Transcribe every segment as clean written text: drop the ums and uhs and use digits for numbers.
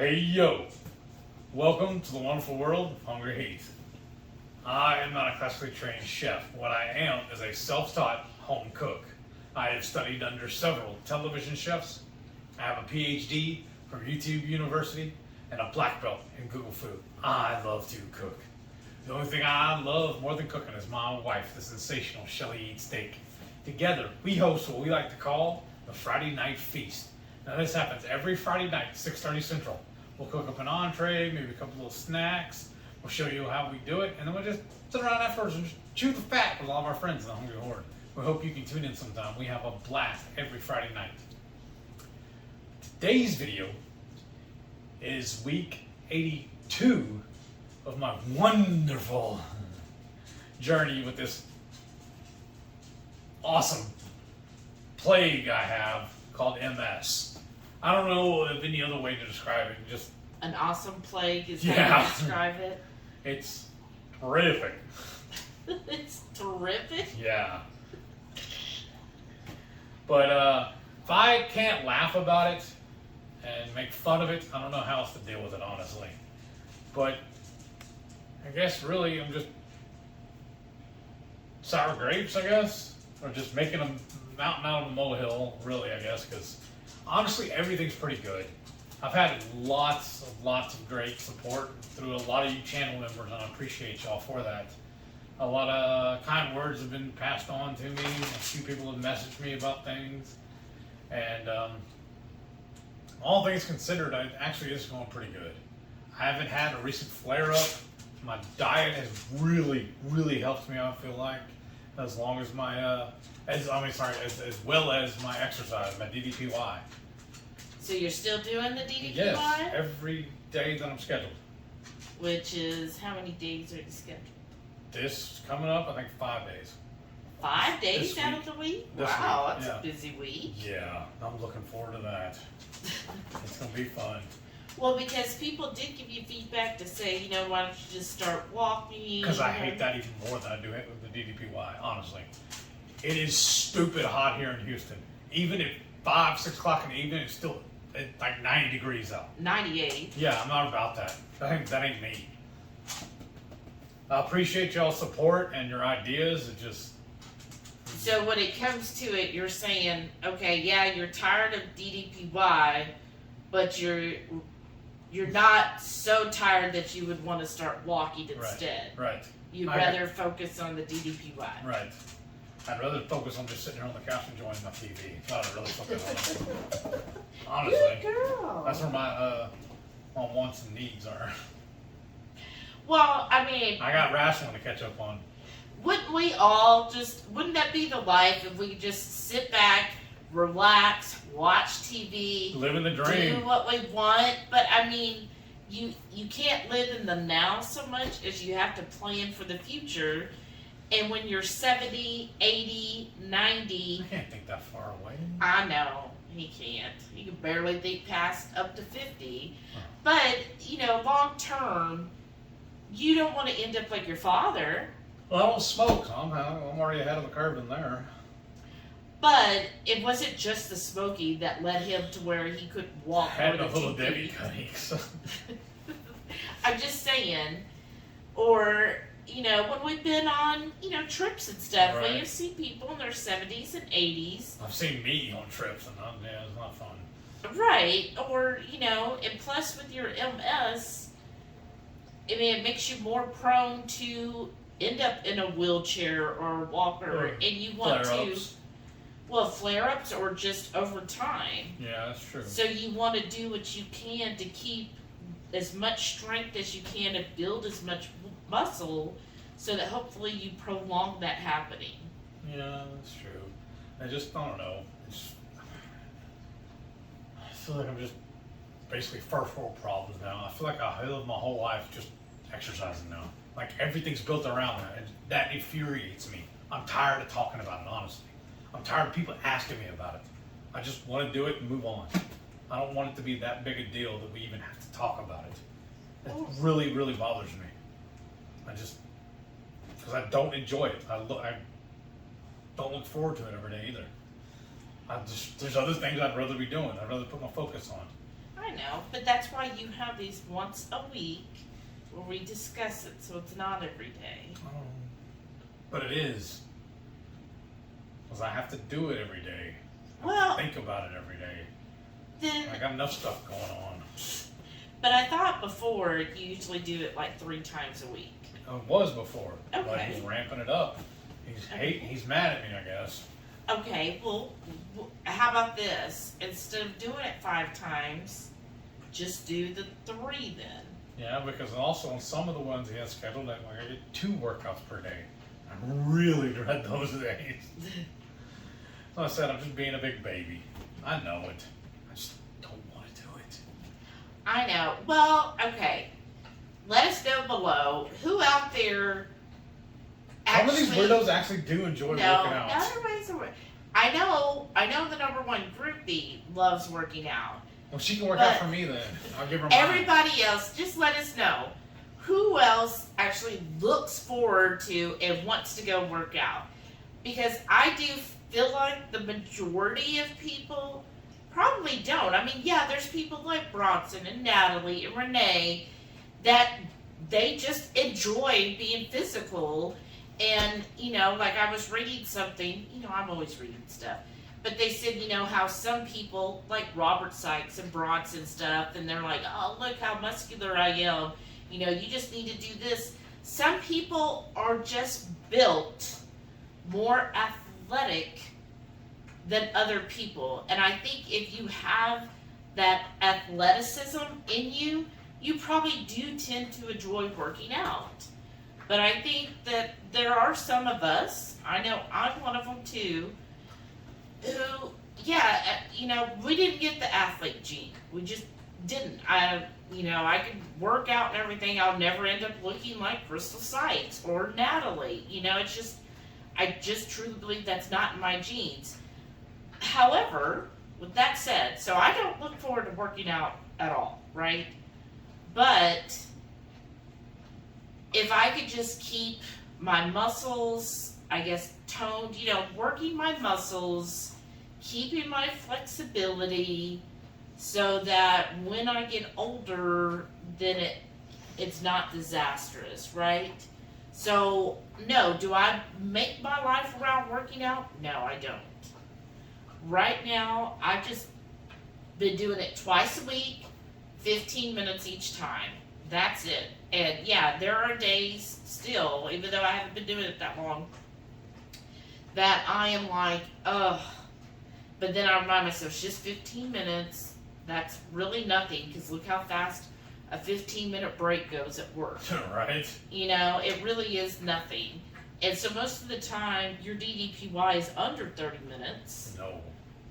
Hey yo, welcome to the wonderful world of Hungry Heath. I am not a classically trained chef. What I am is a self-taught home cook. I have studied under several television chefs. I have a PhD from YouTube University and a black belt in Google Food. I love to cook. The only thing I love more than cooking is my wife, the sensational Shelly Eats Steak. Together, we host what we like to call the Friday Night Feast. Now this happens every Friday night, 6:30 Central. We'll cook up an entree, maybe a couple little snacks. We'll show you how we do it, and then we'll just sit around afterwards and just chew the fat with all of our friends in the Hungry Horde. We hope you can tune in sometime. We have a blast every Friday night. Today's video is week 82 of my wonderful journey with this awesome plague I have called MS. I don't know of any other way to describe it. Just an awesome plague is how you describe it. It's terrific. It's terrific? Yeah. But if I can't laugh about it and make fun of it, I don't know how else to deal with it, honestly. But I guess really I'm just sour grapes, I guess, or just making a mountain out of a molehill, really, I guess, because honestly everything's pretty good. I've had lots of great support through a lot of you channel members, and I appreciate y'all for that. A lot of kind words have been passed on to me. A few people have messaged me about things, and all things considered, it actually is going pretty good. I haven't had a recent flare-up. My diet has really helped me, I feel like, as long as my as well as my exercise, my DDPY. So you're still doing the DDPY? Yes, every day that I'm scheduled. Which is, how many days are you scheduled? This coming up, I think 5 days. 5 days This out week. of the week? This Wow, week, that's yeah. a busy week. Yeah, I'm looking forward to that. It's gonna be fun. Well, because people did give you feedback to say, why don't you just start walking? Because I hate that even more than I do it with the DDPY, honestly. It is stupid hot here in Houston. Even at 5, 6 o'clock in the evening, it's still like 90 degrees out. 98. Yeah, I'm not about that. That ain't me. I appreciate y'all's support and your ideas. It just... So when it comes to it, you're saying, okay, yeah, you're tired of DDPY, but you're not so tired that you would want to start walking instead. Right. You'd rather focus on the DDPY. Right. I'd rather focus on just sitting here on the couch enjoying my TV. Not really focus on it. Honestly. Good girl. That's where my wants and needs are. Well, I mean, I got wrestling to catch up on. wouldn't that be the life if we could just sit back, relax, watch TV, Living the dream. do what we want? But I mean, you can't live in the now so much as you have to plan for the future. And when you're 70, 80, 90... I can't think that far away. I know, he can't. He can barely think past up to 50. Huh. But, long term, you don't want to end up like your father. Well, I don't smoke, so I'm already ahead of the curve in there. But it wasn't just the smoking that led him to where he couldn't walk. Had a little Debbie cutties. I'm just saying. Or... when we've been on, trips and stuff, Right. when you see people in their 70s and 80s. I've seen me on trips, and it's not fun. Right. Or, and plus with your MS, I mean, it makes you more prone to end up in a wheelchair or a walker, and you want Flare-ups. Flare-ups or just over time. Yeah, that's true. So you want to do what you can to keep as much strength as you can and build as much muscle so that hopefully you prolong that happening. Yeah, that's true. I don't know. I feel like I'm just basically first world problems now. I feel like I live my whole life just exercising now. Like everything's built around that, and that infuriates me. I'm tired of talking about it, honestly. I'm tired of people asking me about it. I just want to do it and move on. I don't want it to be that big a deal that we even have to talk about it. It really bothers me. Because I don't enjoy it. I don't look forward to it every day either. There's other things I'd rather be doing. I'd rather put my focus on. I I know, but that's why you have these once a week where we discuss it, so it's not every day. But it is. Because I have to do it every day. Well, Think about it every day. then, I got enough stuff going on. but I thought before you usually do it like 3 times a week. It was before. But Okay. he's ramping it up. He's mad at me, I guess. Okay, well, how about this? Instead of doing it 5 times, just do the 3 then. Yeah, because also on some of the ones he has scheduled, I get 2 workouts per day. I really dread those days. So I said, I'm just being a big baby. I know it. I just don't want to do it. I know. Well, okay. Let us know below who out there Some actually. of these weirdos actually do enjoy working out. No, everybody's a. I know the number 1 groupie loves working out. Well, she can work But out for me then. I'll give her mine. Everybody else, just let us know who else actually looks forward to and wants to go work out. Because I do feel like the majority of people probably don't. I mean, yeah, there's people like Bronson and Natalie and Renee that they just enjoy being physical. And, like I was reading something, I'm always reading stuff. But they said, how some people, like Robert Sykes and Bronson stuff, and they're like, oh, look how muscular I am. You just need to do this. Some people are just built more athletic than other people. And I think if you have that athleticism in you, you probably do tend to enjoy working out. But I think that there are some of us, I know I'm one of them too, who, we didn't get the athlete gene. We just didn't. I could work out and everything. I'll never end up looking like Crystal Sykes or Natalie. It's just, I just truly believe that's not in my genes. However, with that said, so I don't look forward to working out at all, right? But if I could just keep my muscles, I guess, toned, working my muscles, keeping my flexibility so that when I get older, then it's not disastrous, right? So, no, do I make my life around working out? No, I don't. Right now, I've just been doing it twice a week, 15 minutes each time. That's it. And yeah, there are days still, even though I haven't been doing it that long, that I am like, ugh. But then I remind myself, it's just 15 minutes. That's really nothing, because look how fast a 15-minute break goes at work. Right. It really is nothing. And so most of the time, your DDPY is under 30 minutes. No.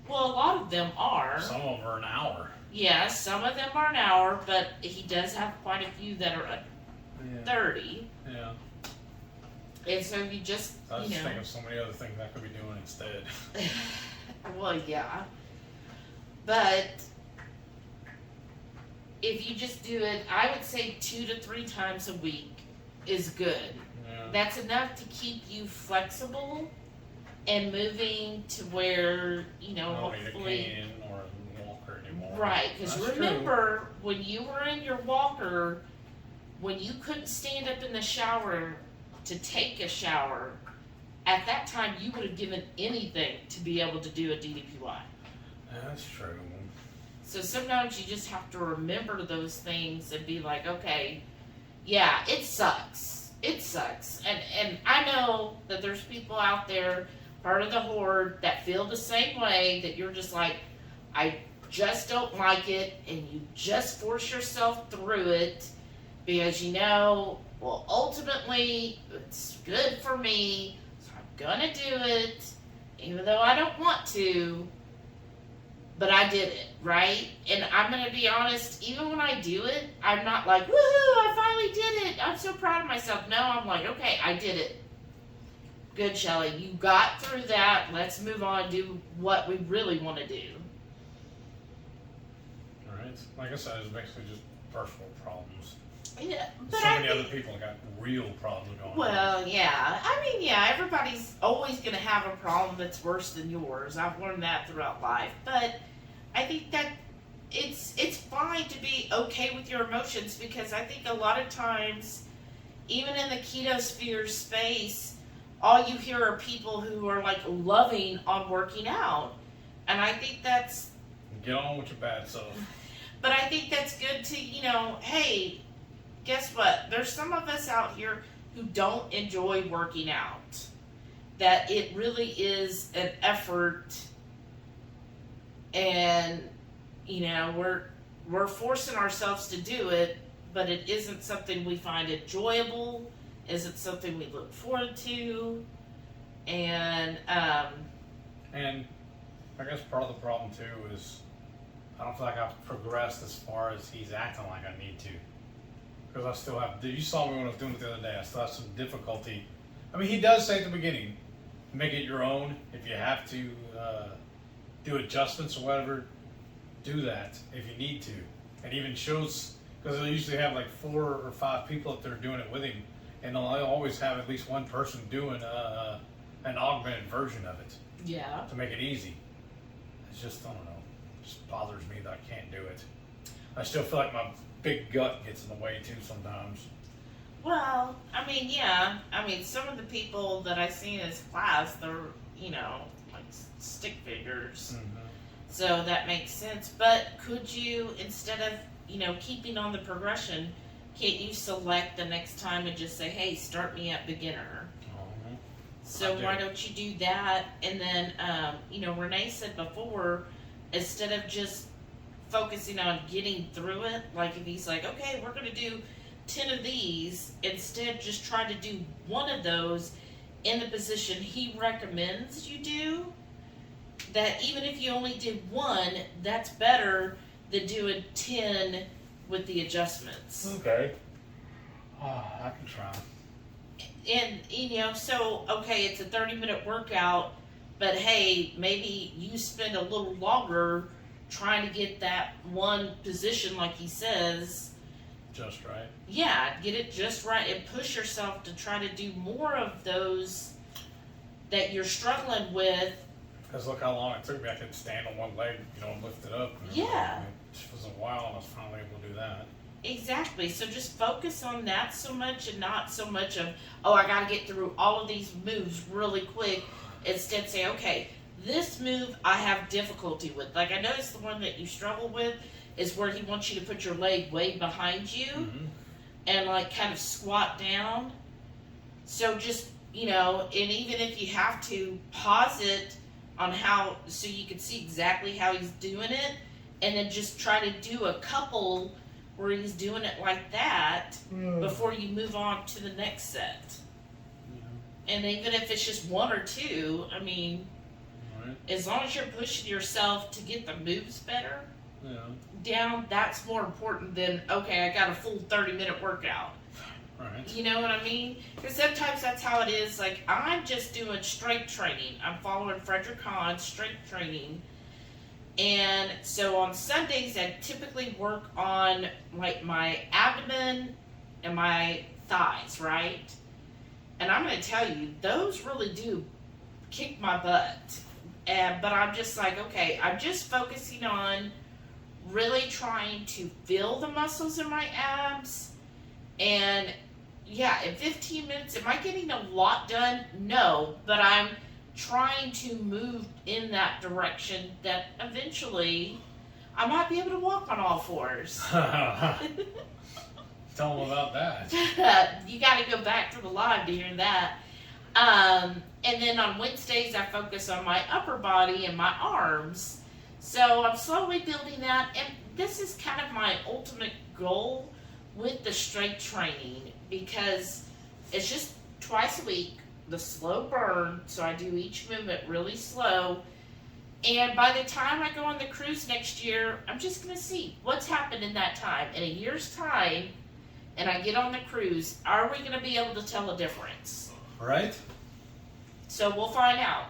Well, a lot of them are. Some of them are an hour. Yeah, some of them are an hour, but he does have quite a few that are 30. Yeah. And so you just, I was just thinking of so many other things I could be doing instead. Well, yeah. But if you just do it, I would say 2 to 3 times a week is good. Yeah. That's enough to keep you flexible and moving to where, hopefully. Need a cane or a walker anymore. Right, because That's remember, when you were in your walker, when you couldn't stand up in the shower to take a shower, at that time you would have given anything to be able to do a DDPY. That's true. So sometimes you just have to remember those things and be like, okay, yeah, it sucks. It sucks. And I know that there's people out there, part of the horde, that feel the same way, that you're just like, I just don't like it, and you just force yourself through it because well, ultimately, it's good for me, so I'm gonna do it, even though I don't want to, but I did it, right? And I'm gonna be honest, even when I do it, I'm not like, woohoo, I finally did it, I'm so proud of myself. No, I'm like, okay, I did it. Good, Shelly, you got through that, let's move on, do what we really want to do. Right. Like I said, it's basically just personal problems. Yeah, but So many other people got real problems going on. Well, yeah. I mean, yeah, everybody's always going to have a problem that's worse than yours. I've learned that throughout life. But I think that it's fine to be okay with your emotions, because I think a lot of times, even in the keto sphere space, all you hear are people who are like loving on working out. And I think that's, Get on with your bad self. but I think that's good to, hey, guess what? There's some of us out here who don't enjoy working out. That it really is an effort, and we're forcing ourselves to do it, but it isn't something we find enjoyable, isn't something we look forward to, and And I guess part of the problem too is I don't feel like I've progressed as far as he's acting like I need to. Because I still have, you saw me when I was doing it the other day, I still have some difficulty. I mean, he does say at the beginning, make it your own. If you have to do adjustments or whatever, do that if you need to. And even shows, because they'll usually have like 4 or 5 people up there doing it with him, and they'll always have at least one person doing an augmented version of it yeah. to make it easy. It's just, I don't know, it just bothers me that I can't do it. I still feel like my big gut gets in the way too sometimes. Well, I mean, yeah. I mean, some of the people that I seen in his class, they're, like stick figures. Mm-hmm. So that makes sense. But could you, instead of, keeping on the progression, can't you select the next time and just say, hey, start me at beginner? Mm-hmm. So why don't you do that? And then, Renee said before, instead of just focusing on getting through it, like if he's like, okay, we're going to do 10 of these, instead just try to do one of those in the position he recommends you do. That even if you only did one, that's better than doing 10 with the adjustments. Okay. I can try. And, so, okay, it's a 30-minute workout, but hey, maybe you spend a little longer trying to get that one position, like he says. Just right. Yeah, get it just right and push yourself to try to do more of those that you're struggling with. Because look how long it took me. I could stand on one leg, and lift it up. Yeah. It was a while, and I was finally able to do that. Exactly. So just focus on that so much, and not so much of, I got to get through all of these moves really quick. Instead, say, okay, this move I have difficulty with. Like, I noticed the one that you struggle with is where he wants you to put your leg way behind you, Mm-hmm. and like kind of squat down. So just, and even if you have to pause it on how, so you can see exactly how he's doing it, and then just try to do a couple where he's doing it like that before you move on to the next set. Yeah. And even if it's just 1 or 2, I mean, right. As long as you're pushing yourself to get the moves better down, that's more important than, okay, I got a full 30-minute workout. Right. You know what I mean? Because sometimes that's how it is. Like, I'm just doing strength training. I'm following Frederick Hahn's strength training. And so on Sundays, I typically work on, like, my abdomen and my thighs, right? And I'm going to tell you, those really do kick my butt. But I'm just like, okay, I'm just focusing on really trying to feel the muscles in my abs. And yeah, in 15 minutes, am I getting a lot done? No, but I'm trying to move in that direction that eventually I might be able to walk on all 4s. Tell them about that. You got to go back to the live to hear that. And then on Wednesdays, I focus on my upper body and my arms. So I'm slowly building that. And this is kind of my ultimate goal with the strength training, because it's just twice a week, the slow burn. So I do each movement really slow. And by the time I go on the cruise next year, I'm just going to see what's happened in that time. In a year's time, and I get on the cruise, are we going to be able to tell a difference? Right. So we'll find out.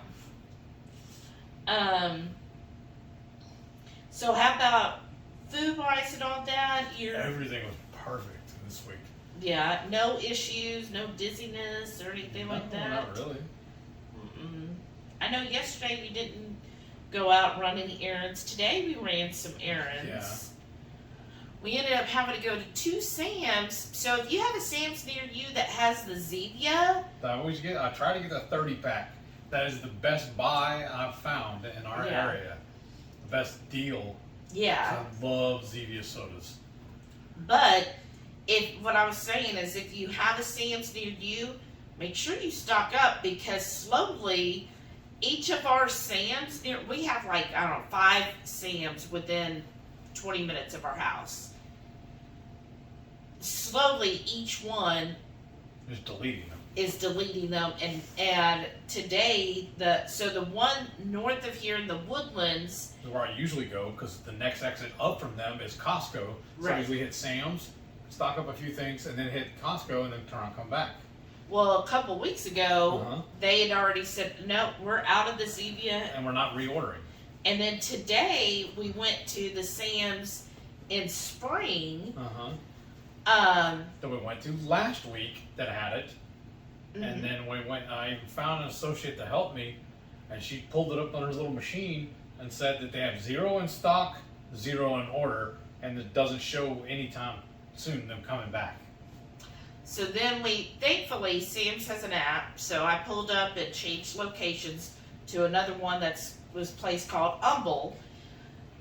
So how about food-wise and all that? Everything was perfect this week. Yeah, no issues, no dizziness or anything like that? Not really. I know yesterday we didn't go out and run any errands. Today we ran some errands. Yeah. We ended up having to go to 2 Sam's. So if you have a Sam's near you that has the Zevia, I try to get a 30-pack. That is the best buy I've found in our area. The best deal. yeah. I love Zevia sodas. But what I was saying is, if you have a Sam's near you, make sure you stock up, because slowly, each of our Sam's we have like, I don't know, 5 Sam's within 20 minutes of our house. Slowly, each one Just deleting them. is deleting them, and today the one north of here in the Woodlands, Is where I usually go, because the next exit up from them is Costco. So Right. I usually hit Sam's, stock up a few things, and then hit Costco, and then turn and come back. well, a couple weeks ago, Uh-huh. they had already said, no, we're out of the Zevia. And we're not reordering. And then today we went to the Sam's in Spring. That we went to last week that had it. And then I even found an associate to help me, and she pulled it up on her little machine and said that they have 0 in stock, 0 in order, and it doesn't show anytime soon them coming back. So then thankfully, Sam's has an app, so I pulled up and changed locations to another one was a place called Humble,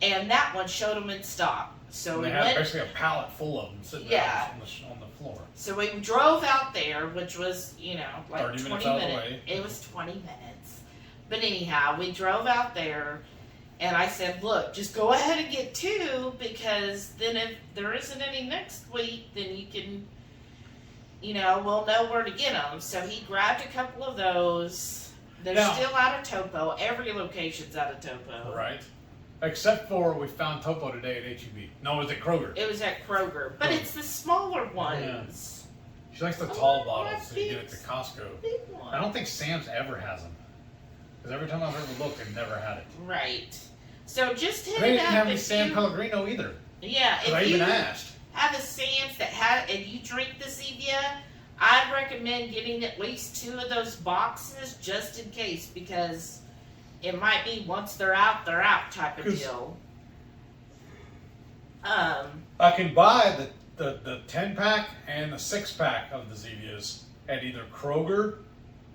and that one showed them in stock. So And we they have went. basically a pallet full of them sitting Yeah. there on the floor. So we drove out there, which was, like 30 20 minutes out of the minutes. way. It was 20 minutes. But anyhow, we drove out there, and I said, look, just go ahead and get 2, because then if there isn't any next week, then you can, we'll know where to get them. So he grabbed a couple of those. They're Now- still out of Topo. Every location's out of Topo. Right. Except for we found Topo today at H-E-B. No, it was at Kroger. It was at Kroger. But it's the smaller ones. She likes the Oh, tall yeah, bottles that you get at big- the Costco. Big one. I don't think Sam's ever has them. Because every time I've ever looked, they've never had it. Right. So just hit They it didn't up have any if San you- Pellegrino either. Yeah, Because I if you even asked. have a Sam's and you drink the Zevia, I'd recommend getting at least 2 of those boxes just in case, because it might be once they're out type of 'Cause- deal. I can buy the 10-pack and the 6-pack of the Zevias at either Kroger,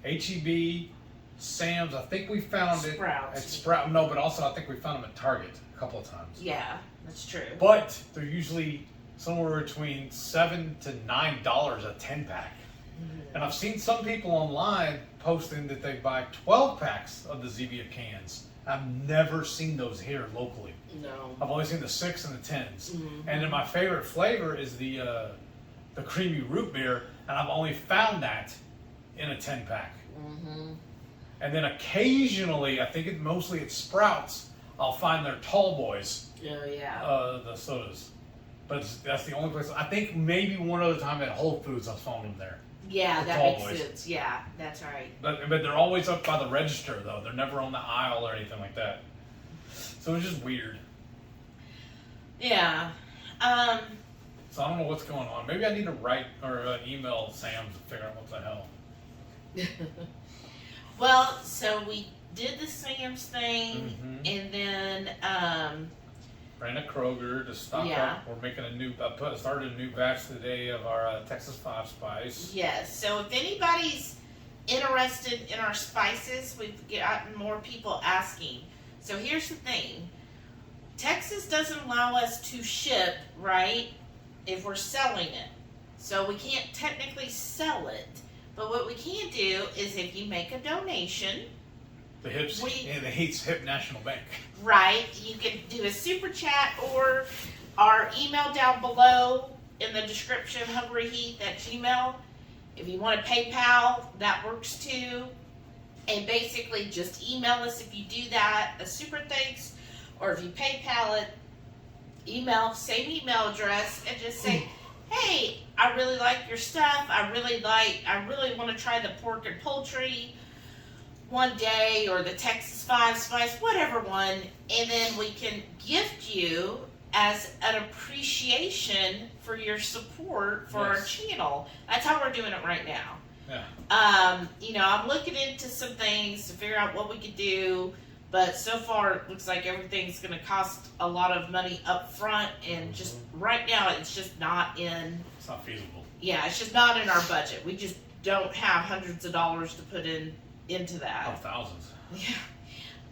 H-E-B, Sam's. I think we found it Sprouts. at Sprout. No, but also I think we found them at Target a couple of times. Yeah, that's true. But they're usually somewhere between $7 to $9 a 10-pack. And I've seen some people online posting that they buy 12 packs of the Zevia cans. I've never seen those here locally. No. I've only seen the 6 and the 10s. Mhm. And then my favorite flavor is the creamy root beer, and I've only found that in a 10-pack. Mm-hmm. And then occasionally, I think mostly at Sprouts, I'll find their tall boys, Oh, yeah. the sodas. But that's the only place. I think maybe one other time at Whole Foods I found them there. Yeah, the that tall makes boys. sense. Yeah, that's right. But they're always up by the register, though. They're never on the aisle or anything like that. So it's just weird. Yeah. So I don't know what's going on. Maybe I need to write or email Sam's and figure out what the hell. Well, so we did the Sam's thing, Mhm. and then, Ran a Kroger to stock Yeah. up. We're making started a new batch today of our Texas 5 Spice. yes. So if anybody's interested in our spices, we've gotten more people asking. So here's the thing. Texas doesn't allow us to ship, right, if we're selling it. So we can't technically sell it. But what we can do is if you make a donation, The Hates Hip National Bank. right, you can do a super chat or our email down below in the description, hungryheath@gmail. If you want to PayPal, that works too. And basically just email us if you do that, a super thanks, or if you PayPal it, same email address, and just say, hey, I really like your stuff. I really want to try the pork and poultry one day, or the Texas 5 Spice, whatever one, and then we can gift you as an appreciation for your support for our Yes. channel. That's how we're doing it right now. Yeah. I'm looking into some things to figure out what we could do, But so far, it looks like everything's going to cost a lot of money up front, and just right now, it's just not in. It's not feasible. Yeah, it's just not in our budget. We just don't have hundreds of dollars to put into that. Oh, thousands. Yeah.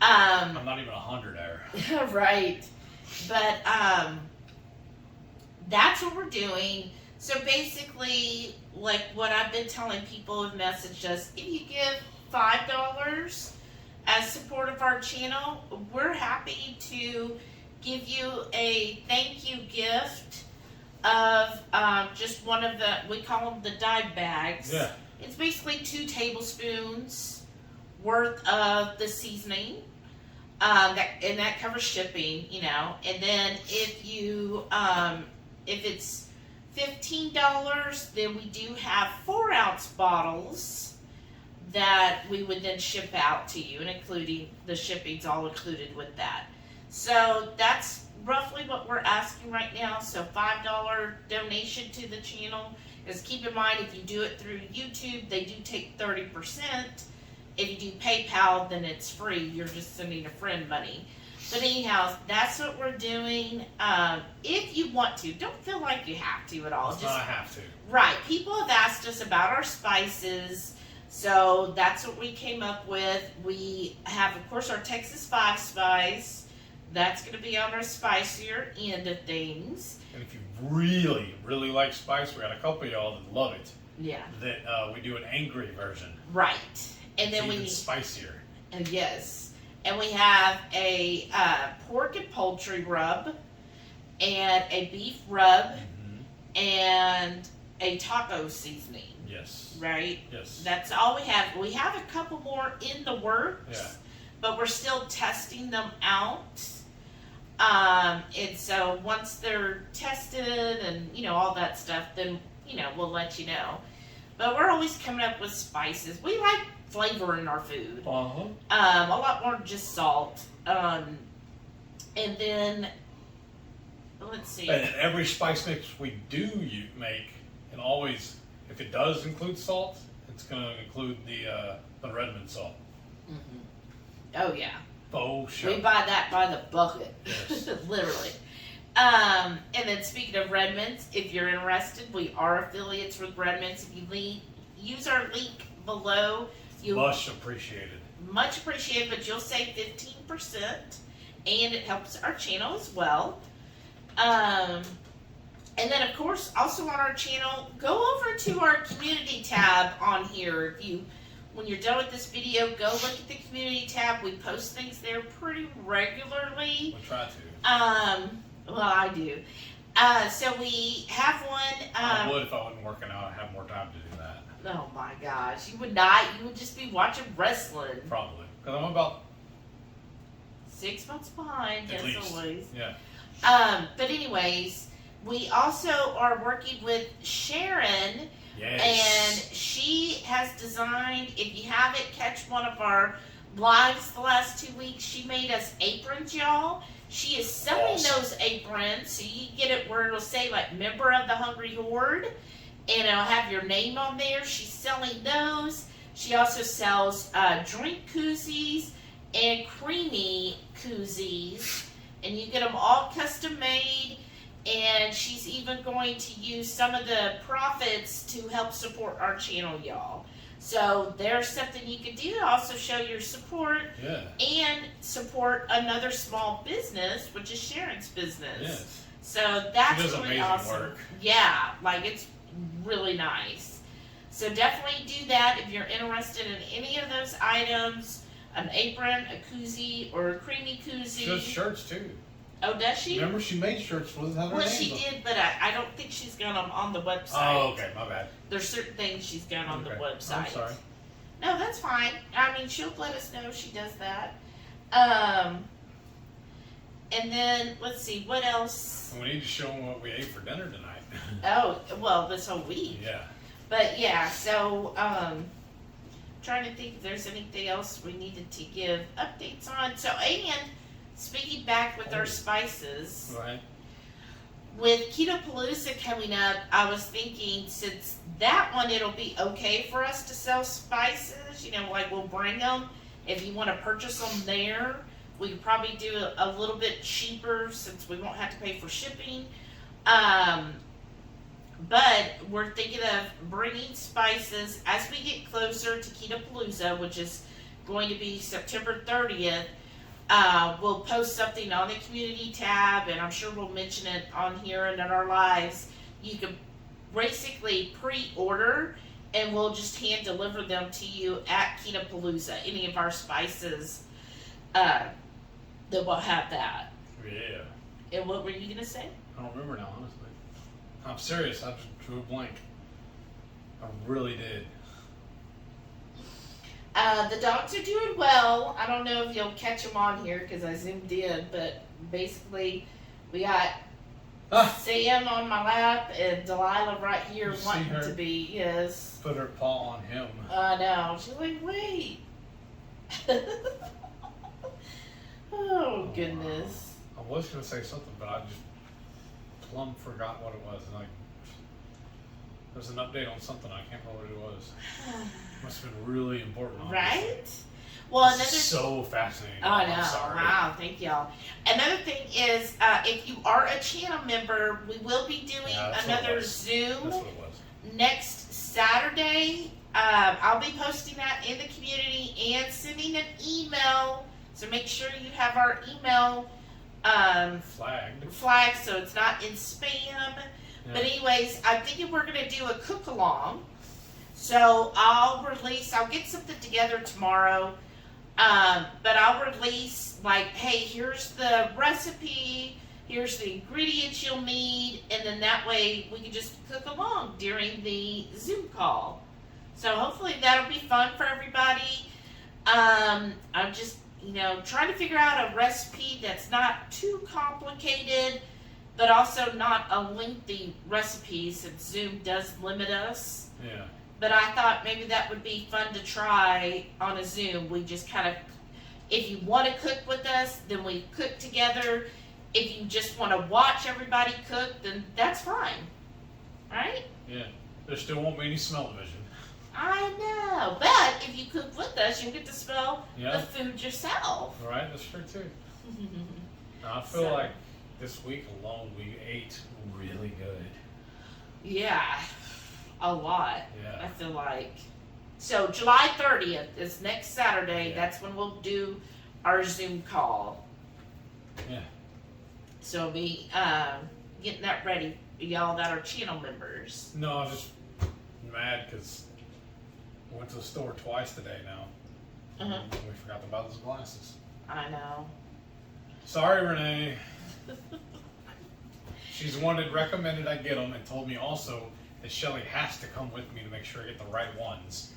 I'm not even 100 there. Right. But that's what we're doing. So basically, like what I've been telling people who've messaged us, if you give $5 as support of our channel, we're happy to give you a thank you gift of just one of the, we call them the dye bags. Yeah. It's basically 2 tablespoons worth of the seasoning. That covers shipping, you know. And then if you, if it's $15, then we do have 4-ounce bottles that we would then ship out to you, and including the shipping's all included with that. So that's roughly what we're asking right now. So $5 donation to the channel. Because keep in mind, if you do it through YouTube, they do take 30%. If you do PayPal, then it's free. You're just sending a friend money. But anyhow, that's what we're doing. If you want to, don't feel like you have to at all. It's not a have to. Right. People have asked us about our spices. So that's what we came up with. We have, of course, our Texas 5 spice. That's going to be on our spicier end of things. And if you really, really like spice, we got a couple of y'all that love it. Yeah. That we do an angry version. Right. And It's then even we spicier. And yes. And we have a pork and poultry rub, and a beef rub, and a taco seasoning. Yes. Right? Yes. That's all we have. We have a couple more in the works, but we're still testing them out. And so once they're tested and, you know, all that stuff, then, you know, we'll let you know. But we're always coming up with spices. We like flavor in our food. Uh-huh. A lot more than just salt. And then, let's see. And every spice mix we do make, and always, if it does include salt, it's going to include the Redmond salt. Mm-hmm. Oh, yeah. Oh, sure. We buy that by the bucket. Yes. Literally. And then speaking of Redmonds, if you're interested, we are affiliates with Redmonds. If you use our link below, you'll Much appreciated. Much appreciated, but you'll save 15%, and it helps our channel as well. And then, of course, also on our channel, go over to our community tab on here. When you're done with this video, go look at the community tab. We post things there pretty regularly. We try to. Well, I do. So we have one. I would if I wasn't working out. I'd have more time to do that. Oh my gosh, you would not. You would just be watching wrestling. Probably. Because I'm about 6 months behind, at as least. always. Yeah. But anyways, we also are working with Sharon. Yes. And she has designed, if you haven't catch one of our lives the last 2 weeks, she made us aprons, y'all. She is selling those aprons, so you get it where it'll say like member of the Hungry Horde, and it'll have your name on there. She's selling those. She also sells drink koozies and creamy koozies, and you get them all custom made. And she's even going to use some of the profits to help support our channel, y'all. So there's something you can do to also show your support and support another small business, which is Sharon's business. Yes. So that's she does really amazing awesome. Work. Yeah, like it's really nice. So definitely do that if you're interested in any of those items, an apron, a koozie, or a creamy koozie. She does shirts too. Oh, does she? Remember, she made shirts with her name. Well, she did, but I don't think she's got them on the website. Oh, okay, my bad. There's certain things she's got on the website. I'm sorry. No, that's fine. I mean, she'll let us know if she does that. And then, let's see, what else? We need to show them what we ate for dinner tonight. Oh, well, this whole week. Yeah. But yeah, so, trying to think if there's anything else we needed to give updates on. So, and speaking back with our spices, Right. with Keto Palooza coming up, I was thinking since that one, it'll be okay for us to sell spices. You know, like we'll bring them If you want to purchase them there, we could probably do a little bit cheaper since we won't have to pay for shipping. But we're thinking of bringing spices as we get closer to Keto Palooza, which is going to be September 30th. We'll post something on the community tab, and I'm sure we'll mention it on here and in our lives. You can basically pre-order, and we'll just hand deliver them to you at Keto Palooza. Any of our spices, that will have that. Yeah. And what were you gonna say? I don't remember now, honestly. I'm serious. I just drew a blank. I really did. The dogs are doing well. I don't know if you'll catch them on here because I zoomed in, but basically we got Sam on my lap and Delilah right here You see wanting her? to be. Yes. Put her paw on him. I know. She's like, wait. Oh, goodness. I was going to say something, but I just plumb forgot what it was. Like, there's an update on something. I can't remember what it was. Must have been really important. Honestly. Right? Well, another so fascinating. Oh, I know. I'm sorry. Wow, thank y'all. Another thing is, if you are a channel member, we will be doing another Zoom That's what it was. next Saturday. I'll be posting that in the community and sending an email. So make sure you have our email flagged so it's not in spam. Yeah. But anyways, I'm thinking we're going to do a cook along. So I'll get something together tomorrow. But I'll release like, hey, here's the recipe, here's the ingredients you'll need, and then that way we can just cook along during the Zoom call. So hopefully that'll be fun for everybody. I'm just, trying to figure out a recipe that's not too complicated, but also not a lengthy recipe since Zoom does limit us. Yeah. But I thought maybe that would be fun to try on a Zoom. We just kind of, if you want to cook with us, then we cook together. If you just want to watch everybody cook, then that's fine. Right? Yeah. There still won't be any smell division. I know. But if you cook with us, you get to smell the Yeah. food yourself. Right? That's true too. I feel So- like this week alone we ate really good. Yeah. A lot. Yeah. I feel like. So July 30th is next Saturday. Yeah. That's when we'll do our Zoom call. Yeah. So we'll be getting that ready for y'all that are channel members. No, I'm just mad because I went to the store twice today now. Uh-huh. And we forgot to buy those glasses. I know. Sorry, Renee. She's the one that recommended I get them and told me also that Shelly has to come with me to make sure I get the right ones.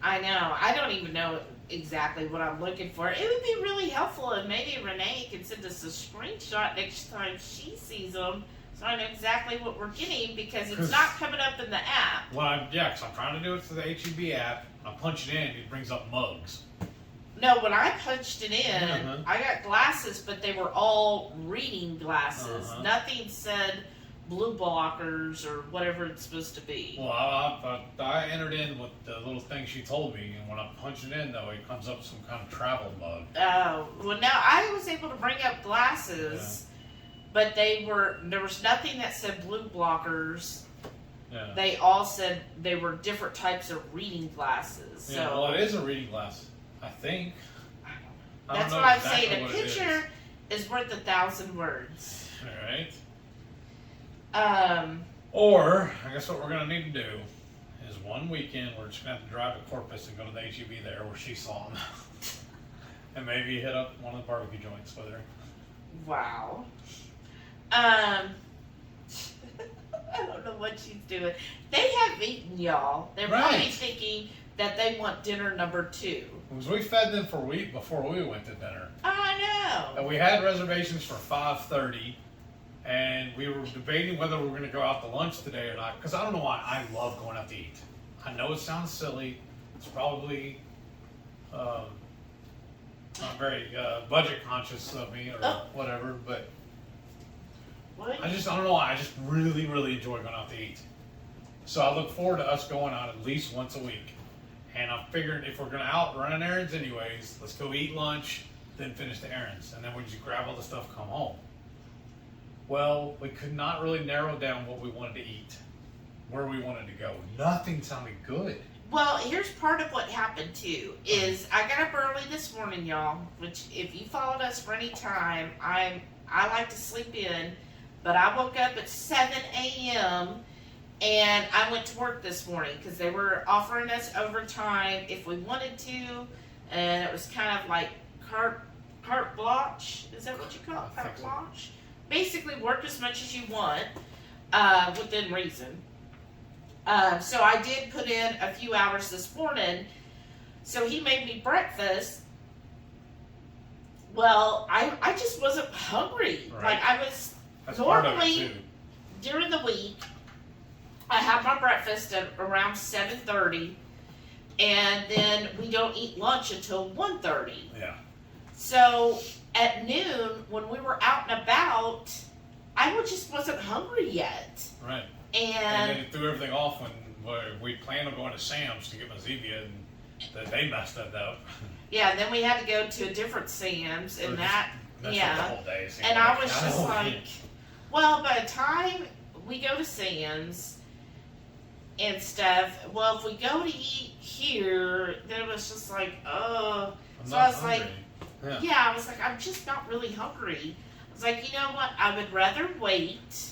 I know. I don't even know exactly what I'm looking for. It would be really helpful if maybe Renee can send us a screenshot next time she sees them so I know exactly what we're getting because it's not coming up in the app. Well, because I'm trying to do it through the HEB app. I punch it in, it brings up mugs. No, when I punched it in, Uh-huh. I got glasses, but they were all reading glasses. Uh-huh. Nothing said blue blockers or whatever it's supposed to be. Well, I entered in with the little thing she told me, and when I punch it in, though, it comes up some kind of travel mug. Oh, well, now I was able to bring up glasses, but there was nothing that said blue blockers. Yeah. They all said they were different types of reading glasses. Yeah, So well, it is a reading glass, I think. I don't that's know what I'm exactly saying. A what it is. picture is worth 1,000 words. All right. Um, Or, I guess what we're going to need to do is one weekend we're just going to have to drive to Corpus and go to the HEB there where she saw them. And maybe hit up one of the barbecue joints with her. wow. I don't know what she's doing. They have eaten, y'all. They're probably Right. thinking that they want dinner number 2. Because we fed them for a week before we went to dinner. I know. And we had reservations for 5:30. And we were debating whether we were going to go out to lunch today or not. Because I don't know why I love going out to eat. I know it sounds silly. It's probably not very budget conscious of me or whatever. But What? I don't know why. I just really, really enjoy going out to eat. So I look forward to us going out at least once a week. And I've figuring if we're gonna out running errands anyways, let's go eat lunch, then finish the errands, and then we just grab all the stuff, come home. Well, we could not really narrow down what we wanted to eat, where we wanted to go. Nothing sounded good. Well, here's part of what happened too, is I got up early this morning, y'all, which if you followed us for any time, I like to sleep in, but I woke up at 7 a.m. and I went to work this morning because they were offering us overtime if we wanted to, and it was kind of like carte blanche. Is that what you call it? Carte blanche? Basically, work as much as you want, within reason. So I did put in a few hours this morning. So he made me breakfast. Well, I just wasn't hungry. Right. Like I was. That's Normally, during the week, I have my breakfast at around 7:30, and then we don't eat lunch until 1:30. Yeah. So at noon, when we were out and about, I just wasn't hungry yet. Right. And then it threw everything off when we planned on going to Sam's to get my Zevia, and they messed that up. Yeah, and then we had to go to a different Sam's, and that, yeah. The whole day, and I was just like, well, by the time we go to Sam's and stuff, well, if we go to eat here, then it was just like, oh. So I was like, yeah, I was like, I'm just not really hungry. I was like, you know what? I would rather wait.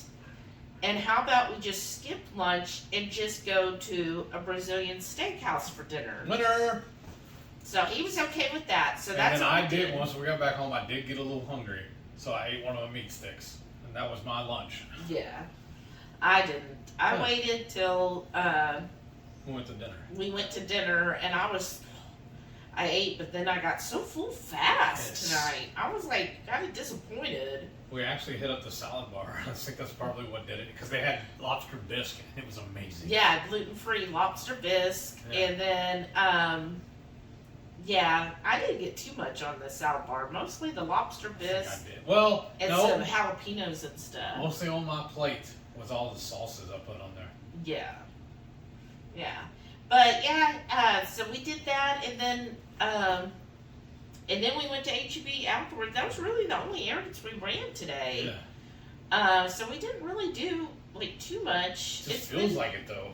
And how about we just skip lunch and just go to a Brazilian steakhouse for dinner? Winner. So he was okay with that. So And that's then what I did. Once we got back home, I did get a little hungry, so I ate one of the meat sticks, and that was my lunch. Yeah, I didn't. I Yeah. waited till We went to dinner. we went to dinner, and I ate, but then I got so full fast Yes. tonight. I was like kind of disappointed. We actually hit up the salad bar. I think that's probably what did it, because they had lobster bisque, and it was amazing. Yeah, gluten-free lobster bisque, Yeah. and then yeah, I didn't get too much on the salad bar. Mostly the lobster I bisque did. Well, and no, some jalapenos and stuff. mostly on my plate was all the sauces I put on there. Yeah, yeah, but yeah. So we did that, and then we went to HEB afterwards. That was really the only errands we ran today. Yeah. So we didn't really do like too much. It just feels like it though.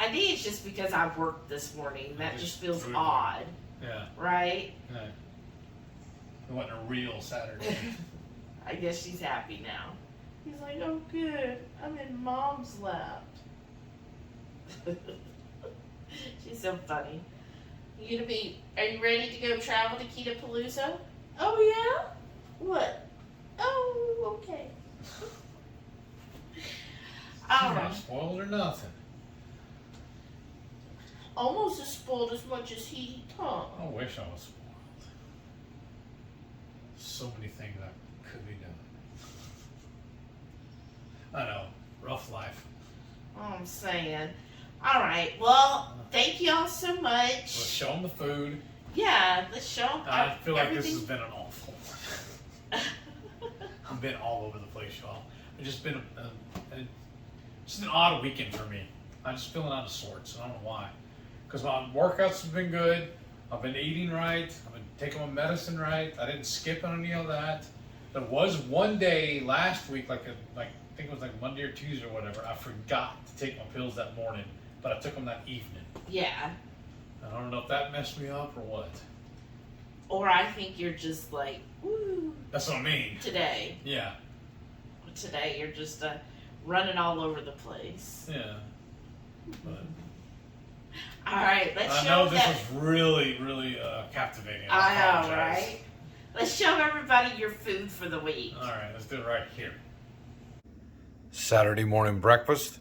I think it's just because I worked this morning. That just feels Really odd, Yeah. right? Yeah. It wasn't a real Saturday. I guess she's happy now. He's like, oh good, I'm in mom's lap. She's so funny. Are you ready to go travel to Keto? Oh yeah? What? Oh, okay. I'm not spoiled or nothing. Almost as spoiled as much as he, huh? I wish I was spoiled. So many things I could be doing. I know, rough life. I'm saying. All right. Well, thank you all so much. Let's show them the food. Yeah, let's show them. I feel like this has been an awful. I've been all over the place, y'all. It's just been just an odd weekend for me. I'm just feeling out of sorts. I don't know why. Because my workouts have been good. I've been eating right. I've been taking my medicine right. I didn't skip on any of that. There was one day last week, I think it was like Monday or Tuesday or whatever, I forgot to take my pills that morning, but I took them that evening. Yeah. I don't know if that messed me up or what. Or I think you're just like, woo. That's what I mean. Today. Yeah. Today you're just running all over the place. Yeah. But all right, let's show I know this that. was really, really captivating. I know, apologize. right? Let's show everybody your food for the week. All right, let's do it right here. Saturday morning breakfast.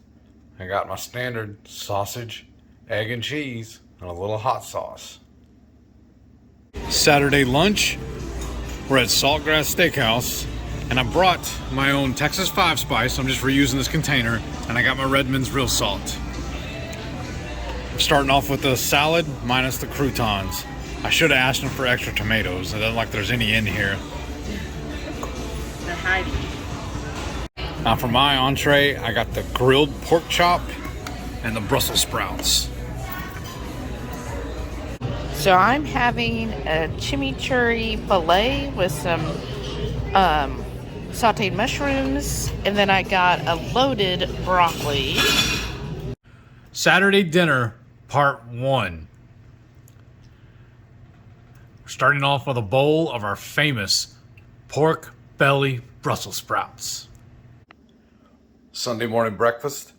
I got my standard sausage, egg and cheese, and a little hot sauce. Saturday lunch. We're at Saltgrass Steakhouse, and I brought my own Texas 5-Spice. I'm just reusing this container, and I got my Redmond's real salt. I'm starting off with the salad minus the croutons. I should have asked them for extra tomatoes. It doesn't look like there's any in here. The Heidi. Now for my entree, I got the grilled pork chop and the Brussels sprouts. So I'm having a chimichurri filet with some sauteed mushrooms, and then I got a loaded broccoli. Saturday dinner, part 1. We're starting off with a bowl of our famous pork belly Brussels sprouts. Sunday morning breakfast.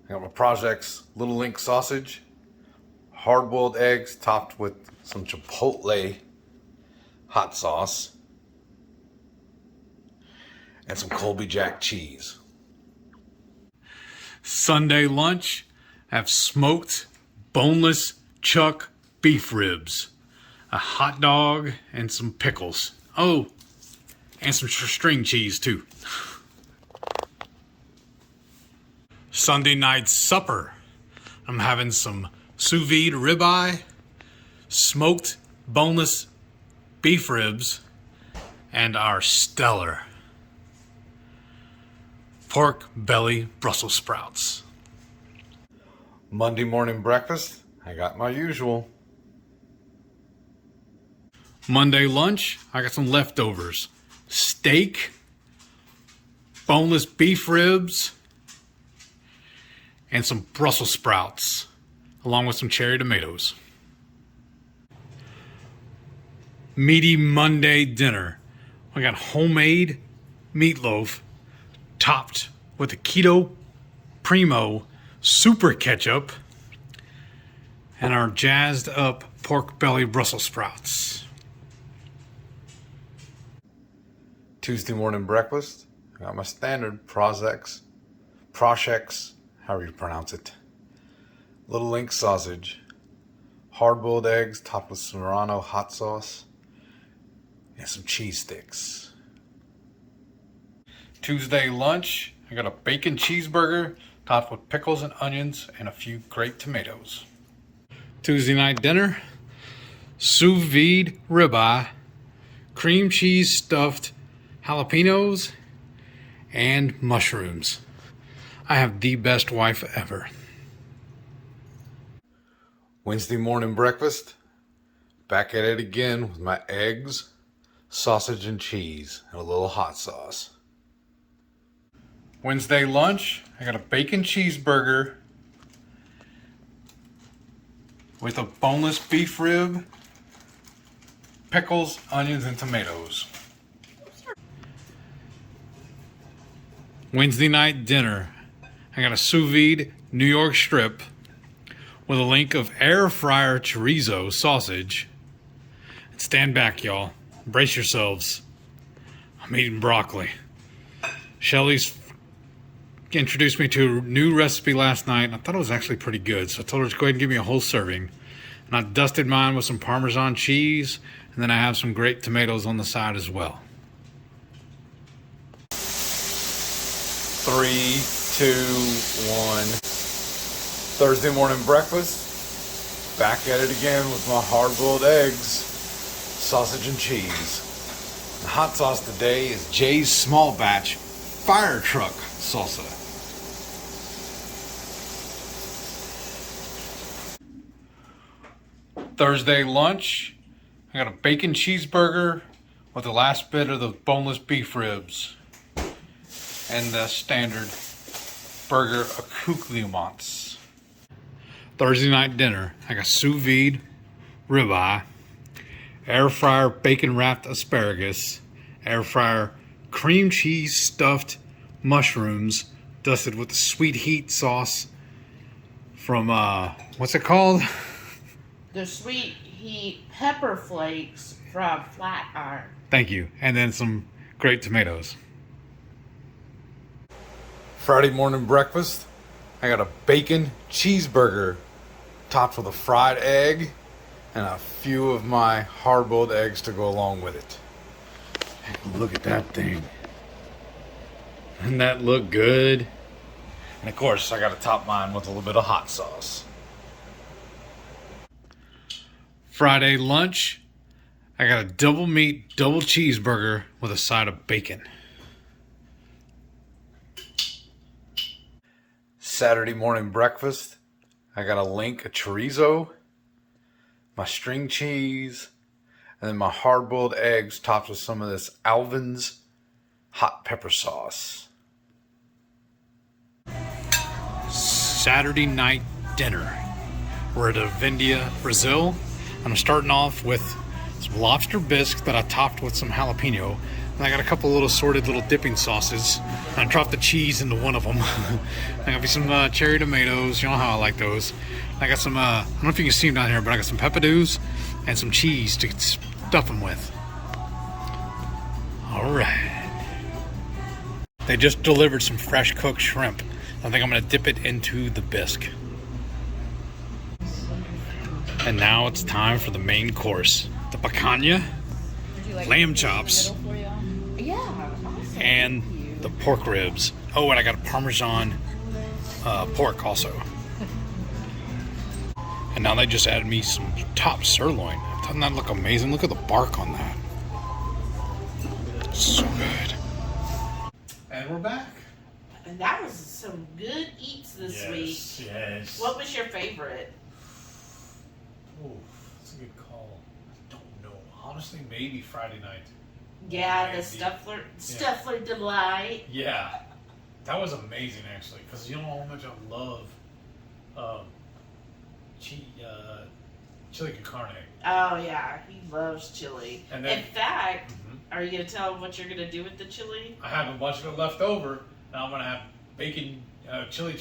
I got my Prasek's Little Link sausage, hard-boiled eggs topped with some chipotle hot sauce, and some Colby Jack cheese. Sunday lunch, I have smoked boneless chuck beef ribs, a hot dog, and some pickles. Oh, and some string cheese too. Sunday night supper, I'm having some sous vide ribeye, smoked boneless beef ribs, and our stellar pork belly Brussels sprouts. Monday morning breakfast. I got my usual. Monday lunch, I got some leftovers. Steak, boneless beef ribs, and some Brussels sprouts, along with some cherry tomatoes. Meaty Monday dinner. I got homemade meatloaf topped with a Keto Primo super ketchup and our jazzed up pork belly Brussels sprouts. Tuesday morning breakfast. I got my standard Prasek's, however you pronounce it. Little Link sausage, hard-boiled eggs topped with Serrano hot sauce, and some cheese sticks. Tuesday lunch, I got a bacon cheeseburger topped with pickles and onions and a few great tomatoes. Tuesday night dinner, sous vide ribeye, cream cheese stuffed jalapenos, and mushrooms. I have the best wife ever. Wednesday morning breakfast. Back at it again with my eggs, sausage and cheese, and a little hot sauce. Wednesday lunch, I got a bacon cheeseburger with a boneless beef rib, pickles, onions, and tomatoes. Wednesday night dinner, I got a sous vide New York strip with a link of air fryer chorizo sausage. Stand back, y'all. Brace yourselves. I'm eating broccoli. Shelly's introduced me to a new recipe last night, and I thought it was actually pretty good, so I told her to go ahead and give me a whole serving. And I dusted mine with some Parmesan cheese, and then I have some great tomatoes on the side as well. 3, 2, 1. Thursday morning breakfast. Back at it again with my hard-boiled eggs, sausage and cheese. The hot sauce today is Jay's Small Batch Fire Truck Salsa. Thursday lunch, I got a bacon cheeseburger with the last bit of the boneless beef ribs and the standard burger accoutrements. Thursday night dinner, I got sous vide ribeye, air fryer bacon wrapped asparagus, air fryer cream cheese stuffed mushrooms dusted with the sweet heat sauce from what's it called? The sweet heat pepper flakes from Flatiron. Thank you. And then some great tomatoes. Friday morning breakfast. I got a bacon cheeseburger topped with a fried egg and a few of my hard-boiled eggs to go along with it. Look at that thing. Doesn't that look good? And of course, I got to top mine with a little bit of hot sauce. Friday lunch, I got a double meat, double cheeseburger with a side of bacon. Saturday morning breakfast. I got a link of chorizo, my string cheese, and then my hard-boiled eggs topped with some of this Alvin's hot pepper sauce. Saturday night dinner. We're at Avendia, Brazil. I'm starting off with some lobster bisque that I topped with some jalapeno. And I got a couple little assorted little dipping sauces. I dropped the cheese into one of them. I got me some cherry tomatoes. You know how I like those. I got some, I don't know if you can see them down here, but I got some peppadews and some cheese to stuff them with. All right. They just delivered some fresh cooked shrimp. I think I'm going to dip it into the bisque. And now it's time for the main course. The picanha, lamb chops, Yeah, awesome. and the pork ribs. Oh, and I got a Parmesan pork also. And now they just added me some top sirloin. Doesn't that look amazing? Look at the bark on that. So good. And we're back. And that was some good eats this week. Yes. What was your favorite? Oh, that's a good call. I don't know. Honestly, maybe Friday night. Yeah, Maybe. the Stuffler Delight. Yeah. That was amazing, actually. Because you know how much I love chili con carne. Oh, yeah, he loves chili. And then- In fact, are you going to tell him what you're going to do with the chili? I have a bunch of it left over, and I'm going to have bacon, chili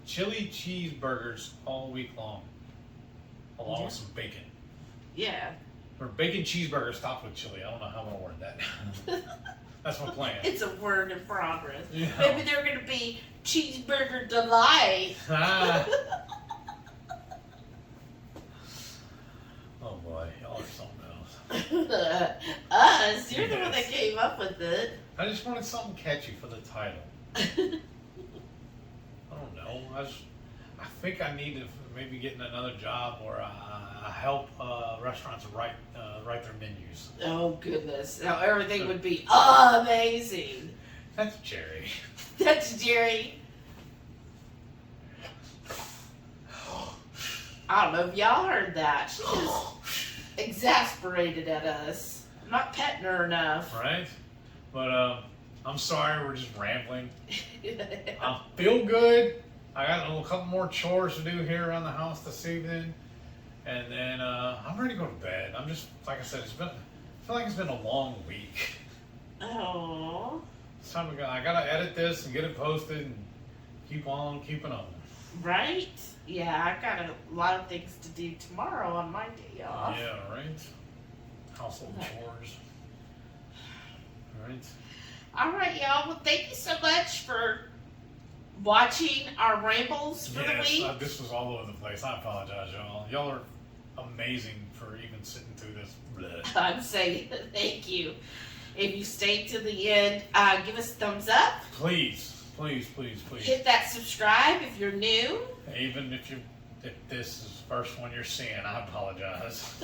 cheeseburgers all week long. Along with some bacon. Yeah. Or bacon cheeseburgers topped with chili. I don't know how I'm going to word that. That's my plan. It's a work in progress. Yeah. Maybe they're going to be Cheeseburger Delight. Oh boy, y'all are something else. Us, you're the one that Yes. came up with it. I just wanted something catchy for the title. I don't know. I think I need to maybe get in another job where I help restaurants write their menus. Oh goodness! Now everything would be amazing. That's Jerry. That's Jerry. I don't know if y'all heard that. She just exasperated at us. I'm not petting her enough. Right? But I'm sorry, we're just rambling. I feel good. I got a couple more chores to do here around the house this evening. And then I'm ready to go to bed. I'm just, like I said, I feel like it's been a long week. Oh. It's time to go. I gotta edit this and get it posted and keep on keeping on. Right? Yeah, I've got a lot of things to do tomorrow on my day off. Yeah, right? Household chores. Right? All right, y'all. Well, thank you so much for watching our rambles for the week. Yes, this was all over the place. I apologize, y'all. Y'all are amazing for even sitting through this. Bleh. I'm saying thank you. If you stayed to the end, give us a thumbs up. Please, please, please, please. Hit that subscribe if you're new. Even if this is the first one you're seeing, I apologize.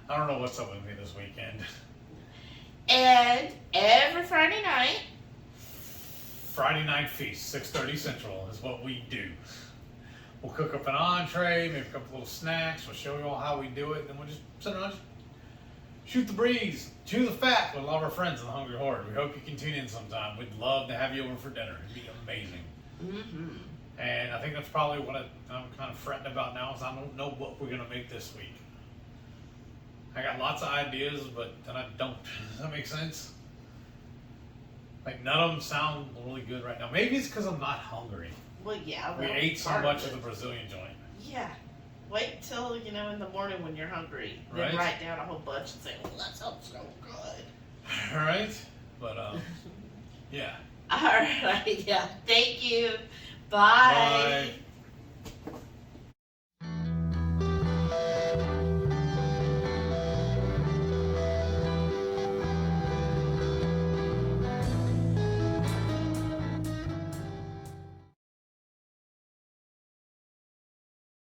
I don't know what's up with me this weekend. And every Friday night, Friday night feast, 6:30 Central is what we do. We'll cook up an entree, maybe a couple little snacks. We'll show you all how we do it, and then we'll just sit around, shoot the breeze, chew the fat with all of our friends in the Hungry Horde. We hope you can tune in sometime. We'd love to have you over for dinner. It'd be amazing. mm-hmm. And I think that's probably what I'm kind of fretting about now is I don't know what we're going to make this week. I got lots of ideas, but then I don't. Does that make sense? Like, none of them sound really good right now. Maybe it's because I'm not hungry. Well, yeah. We well, ate so part much of of it. the Brazilian joint. Yeah. Wait till, in the morning when you're hungry. Right. Then write down a whole bunch and say, oh, that sounds so good. All right? But, yeah. All right. Yeah. Thank you. Bye. Bye.